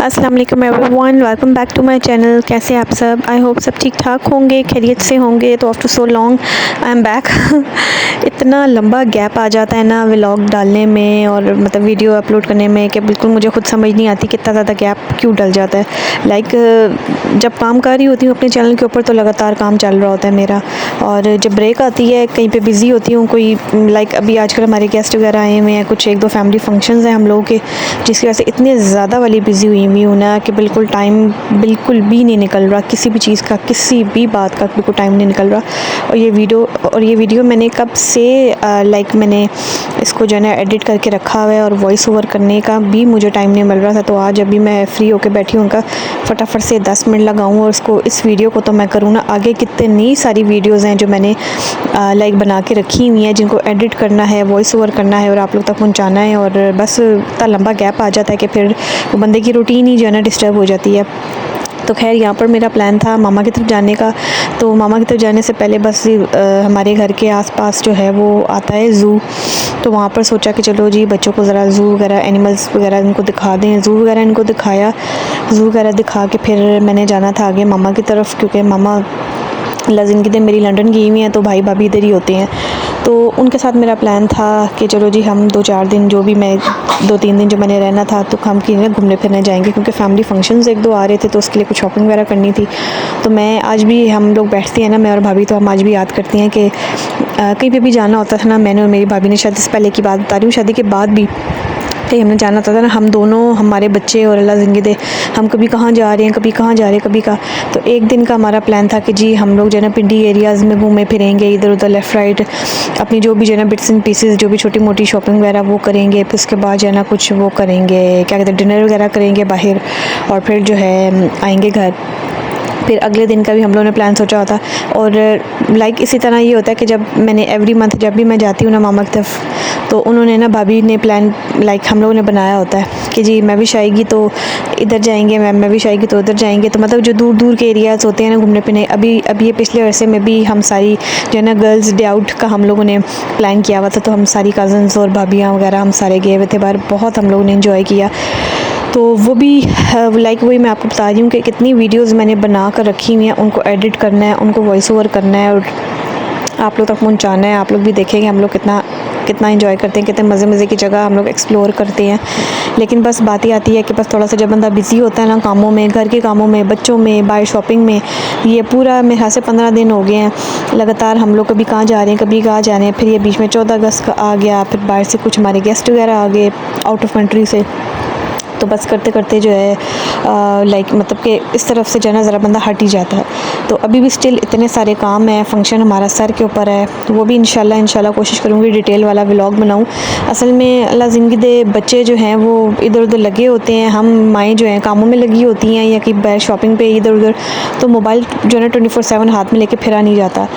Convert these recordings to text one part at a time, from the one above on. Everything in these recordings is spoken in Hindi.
अस्सलाम वालेकुम everyone, welcome back to my channel. कैसे हैं आप सब? आई होप सब ठीक ठाक होंगे, खैरियत से होंगे। तो after so long I am back. इतना लंबा गैप आ जाता है ना व्लॉग डालने में और मतलब वीडियो अपलोड करने में कि बिल्कुल मुझे खुद समझ नहीं आती कितना ज़्यादा गैप क्यों डल जाता है। जब काम कर रही होती हूँ अपने चैनल के ऊपर तो लगातार काम चल रहा होता है मेरा, और जब ब्रेक आती है कहीं पे बिज़ी होती हूँ कोई अभी आजकल हमारे गेस्ट वगैरह आए हुए हैं, कुछ एक दो फैमिली फंक्शंस हैं हम लोगों के, जिसकी वजह से इतने ज़्यादा वाली बिज़ी हुई हूँ ना कि बिल्कुल टाइम बिल्कुल भी नहीं निकल रहा, किसी भी चीज़ का, किसी भी बात का बिल्कुल टाइम नहीं निकल रहा। और ये वीडियो मैंने कब से मैंने इसको जो है ना एडिट करके रखा हुआ है और वॉइस ओवर करने का भी मुझे टाइम नहीं मिल रहा था। तो आज अभी मैं फ्री होकर बैठी हूँ, उनका फटाफट से 10 मिनट लगाऊँ और इस वीडियो को तो मैं करूँ ना आगे कितनी सारी वीडियोज़ हैं जो मैंने बना के रखी हुई हैं, जिनको एडिट करना है, वॉइस ओवर करना है और आप लोग तक पहुँचाना है। और बस इतना लंबा गैप आ जाता है कि फिर वो बंदे की रूटीन ही जो है ना डिस्टर्ब हो जाती है। तो खैर यहाँ पर मेरा प्लान था मामा की तरफ जाने का। तो मामा की तरफ जाने से पहले बस हमारे घर के आसपास जो है वो आता है ज़ू, तो वहाँ पर सोचा कि चलो जी बच्चों को ज़रा ज़ू वगैरह एनिमल्स वगैरह इनको दिखा दें। ज़ू वगैरह इनको दिखाया, ज़ू वगैरह दिखा के फिर मैंने जाना था आगे मामा की तरफ, क्योंकि मामा ज़िंदगी मेरी लंदन गई हुई हैं तो भाई भाभी इधर ही होते हैं। तो उनके साथ मेरा प्लान था कि चलो जी हम 2-4 दिन जो भी मैं 2-3 दिन जो मैंने रहना था तो हम कहीं घूमने फिरने जाएंगे, क्योंकि फैमिली फंक्शंस 1-2 आ रहे थे तो उसके लिए कुछ शॉपिंग वगैरह करनी थी। तो मैं आज भी हम लोग बैठती हैं ना, मैं और भाभी, तो हम आज भी याद करती हैं कि कहीं पे भी जाना होता था ना, मैंने और मेरी भाभी ने, शादी से पहले की बात बता रही हूँ, शादी के बाद भी कहीं हमने जाना होता था ना, हम दोनों, हमारे बच्चे और अल्लाह ज़िंदगी दे, हम कभी कहाँ जा रहे हैं, कभी कहाँ जा रहे हैं, कभी कहाँ। तो एक दिन का हमारा प्लान था कि जी हम लोग जो है ना पिंडी एरियाज़ में घूमे फिरेंगे, इधर उधर लेफ़्ट राइट अपनी जो भी जो है ना बिट्स एंड पीसेस, जो भी छोटी मोटी शॉपिंग वगैरह वो करेंगे। फिर उसके बाद जो है ना कुछ वो करेंगे, क्या कहते हैं, डिनर वगैरह करेंगे बाहर, और फिर जो है आएंगे घर। फिर अगले दिन का भी हम लोगों ने प्लान सोचा होता। और इसी तरह ये होता है कि जब मैंने एवरी मंथ जब भी मैं जाती हूँ ना मामा की तरफ, तो उन्होंने ना भाभी ने प्लान हम लोगों ने बनाया होता है कि जी मैं भी आएगी तो इधर जाएंगे, मैं भी आएगी तो उधर जाएंगे। तो मतलब जो दूर दूर के एरियाज़ होते हैं ना घूमने फिरने, अभी ये पिछले अरसे में भी हम सारी जो है ना गर्ल्स डे आउट का हम लोगों ने प्लान किया हुआ था, तो हम सारी कज़न्स और भाभियाँ वगैरह हम सारे गए हुए थे बाहर, बहुत हम लोगों ने इन्जॉय किया। तो वो भी वही मैं आपको बता रही हूँ कि कितनी वीडियोस मैंने बना कर रखी हुई हैं, उनको एडिट करना है, उनको वॉइस ओवर करना है और आप लोग तक पहुँचाना है। आप लोग भी देखेंगे हम लोग कितना एंजॉय करते हैं, कितने मज़े की जगह हम लोग एक्सप्लोर करते हैं। लेकिन बस बात ही आती है कि बस थोड़ा सा जब बंदा बिज़ी होता है ना कामों में, घर के कामों में, बच्चों में, बाहर शॉपिंग में, ये पूरा मेरे ख्याल से 15 दिन हो गए हैं लगातार हम लोग कभी कहाँ जा रहे हैं, कभी कहाँ जा रहे हैं। फिर ये बीच में 14 अगस्त का आ गया, फिर बाहर से कुछ हमारे गेस्ट वगैरह आ गए आउट ऑफ कंट्री से। तो बस करते करते जो है मतलब कि इस तरफ से जो है ना ज़रा बंदा हट ही जाता है। तो अभी भी स्टिल इतने सारे काम हैं, फंक्शन हमारा सर के ऊपर है, तो वो भी इंशाल्लाह कोशिश करूँगी डिटेल वाला व्लॉग बनाऊँ। असल में अल्लाह ज़िंदगी दे, बच्चे जो हैं वो इधर उधर लगे होते हैं, हम माएँ जो हैं कामों में लगी होती हैं या कि बाहर शॉपिंग पे इधर उधर, तो मोबाइल जो है ना 24/7 हाथ में लेके फिरा नहीं जाता।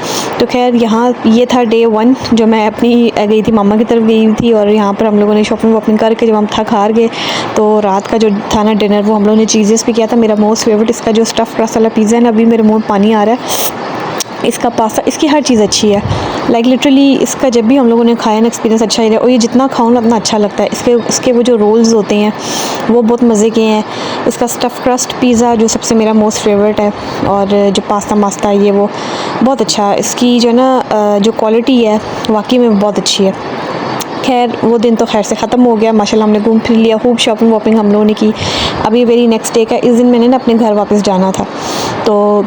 तो खैर यहाँ ये था डे 1 जो मैं अपनी गई थी मामा की तरफ गई थी, और यहाँ पर हम लोगों ने शॉपिंग वॉपिंग करके जब हम थक हार गए तो रात का जो था ना डिनर, वो हम लोगों ने चीज़ेस भी किया था। मेरा मोस्ट फेवरेट इसका जो स्टफ़ क्रस्ट वाला पिज़्ज़ा है ना, अभी मेरे मुँह में पानी आ रहा है। इसका पास्ता, इसकी हर चीज़ अच्छी है, लिटरली इसका जब भी हम लोगों ने खाया ना एक्सपीरियंस अच्छा ही रहा, और ये जितना खाऊँ ना उतना अच्छा लगता है। इसके वो जो रोल्स होते हैं वो बहुत मज़े के हैं। इसका स्टफ़ क्रस्ट पिज़्ज़ा जो सबसे मेरा मोस्ट फेवरेट है, और जो पास्ता है ये वो बहुत अच्छा है। इसकी जो है ना जो क्वालिटी है वाकई में बहुत अच्छी है। खैर वो दिन तो खैर से ख़त्म हो गया, माशाल्लाह हमने घूम फिर लिया, खूब शॉपिंग वॉपिंग हम लोगों ने की। अभी वेरी नेक्स्ट डे का इस दिन मैंने ना अपने घर वापस जाना था, तो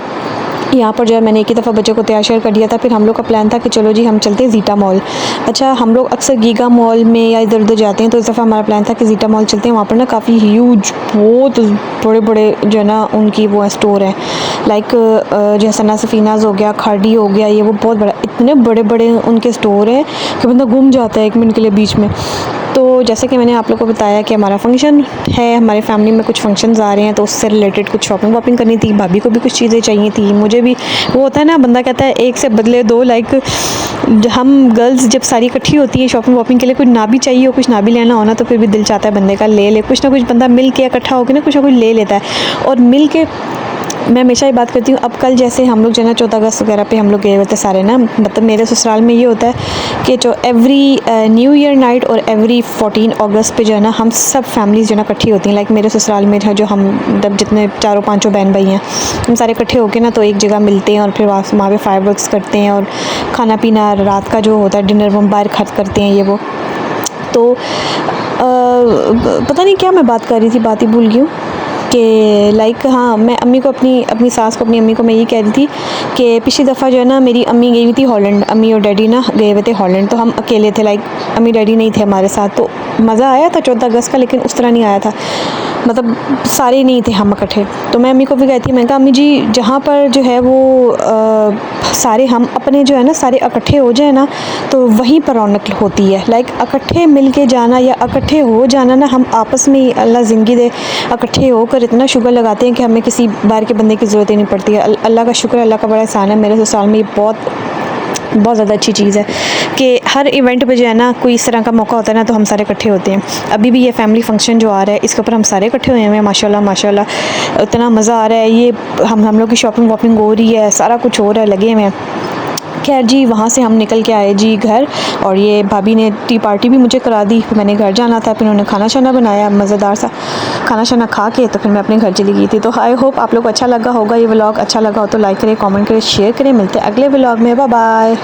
यहाँ पर जो है मैंने एक ही दफ़ा बच्चों को तैयार कर दिया था। फिर हम लोग का प्लान था कि चलो जी हम चलते हैं ज़ीटा मॉल। अच्छा, हम लोग अक्सर गीगा मॉल में या इधर उधर जाते हैं, तो इस दफ़ा हमारा प्लान था कि ज़ीटा मॉल चलते हैं। वहाँ पर ना काफ़ी ह्यूज, बहुत बड़े बड़े जो है ना उनकी वो स्टोर हैं, जैसे सना सफ़ीनाज़ हो गया, खाड़ी हो गया, ये वो बहुत बड़ा, इतने बड़े बड़े उनके स्टोर हैं कि बंदा घूम जाता है 1 मिनट के लिए बीच में। तो जैसे कि मैंने आप लोगों को बताया कि हमारा फंक्शन है, हमारे फैमिली में कुछ फंक्शंस आ रहे हैं, तो उससे रिलेटेड कुछ शॉपिंग वॉपिंग करनी थी। भाभी को भी कुछ चीज़ें चाहिए थी, मुझे भी। वो होता है ना, बंदा कहता है एक से बदले दो। हम गर्ल्स जब सारी इकट्ठी होती है शॉपिंग वॉपिंग के लिए, कुछ ना भी चाहिए हो, कुछ ना भी लेना हो ना, तो फिर भी दिल चाहता है बंदे का ले ले कुछ ना कुछ। बंदा मिल के इकट्ठा होकर ना कुछ ले लेता है, और मिल के मैं हमेशा ये बात करती हूँ, अब कल जैसे हम लोग जो है ना 14 अगस्त वगैरह पे हम लोग गए हुए थे सारे ना, मतलब मेरे ससुराल में ये होता है कि जो एवरी न्यू ईयर नाइट और एवरी 14 अगस्त पे जो है ना हम सब फैमिलीज़ जो है ना इकट्ठी होती हैं। लाइक मेरे ससुराल में जो हम मतलब जितने चारों पाँचों बहन भाई हैं, हम सारे इकट्ठे होकर ना तो एक जगह मिलते हैं और फिर वहाँ पे फायरवर्क्स करते हैं और खाना पीना रात का जो होता है डिनर वो बाहर खर्च करते हैं ये वो। तो पता नहीं क्या मैं बात कर रही थी, बात ही भूल गई हूँ कि लाइक हाँ, मैं अम्मी को अपनी सास को अपनी अम्मी को मैं ये कह रही थी कि पिछली दफ़ा जो है ना मेरी अम्मी गई हुई थी हॉलैंड, अम्मी और डैडी ना गए हुए थे हॉलैंड, तो हम अकेले थे, लाइक अम्मी डैडी नहीं थे हमारे साथ। तो मज़ा आया था 14 अगस्त का, लेकिन उस तरह नहीं आया था, मतलब सारे नहीं थे हम इकट्ठे। तो मैं अम्मी को भी कहती, मैं कहा अम्मी जी जहाँ पर जो है वो सारे हम अपने जो है ना सारे इकट्ठे हो जाए ना तो वहीं पर रौनक होती है। लाइक इकट्ठे मिल के जाना या इकट्ठे हो जाना ना, हम आपस में ही अल्लाह ज़िंदगी दे इकट्ठे होकर इतना शुक्र लगाते हैं कि हमें किसी बाहर के बंदे की ज़रूरत ही नहीं पड़ती है। अल्लाह का शुक्र, अल्लाह का बड़ा एहसान है। मेरे ससुराल में ये बहुत ज़्यादा अच्छी चीज़ है कि हर इवेंट पे जो है ना कोई इस तरह का मौका होता है ना तो हम सारे इकट्ठे होते हैं। अभी भी ये फैमिली फंक्शन जो आ रहा है इसके ऊपर हम सारे इकट्ठे हुए हैं, माशाल्लाह माशाल्लाह इतना मज़ा आ रहा है। ये हम लोग की शॉपिंग वॉपिंग हो रही है, सारा कुछ हो रहा है, लगे हुए हैं। खैर जी, वहाँ से हम निकल के आए जी घर, और ये भाभी ने टी पार्टी भी मुझे करा दी। फिर मैंने घर जाना था, फिर उन्होंने खाना शाना बनाया, मज़ेदार सा खाना शाना खा के तो फिर मैं अपने घर चली गई थी। तो आई होप आप लोग को अच्छा लगा होगा ये व्लॉग। अच्छा लगा हो तो लाइक करें, कमेंट करें, शेयर करें। मिलते हैं अगले व्लॉग में, बाय बाय।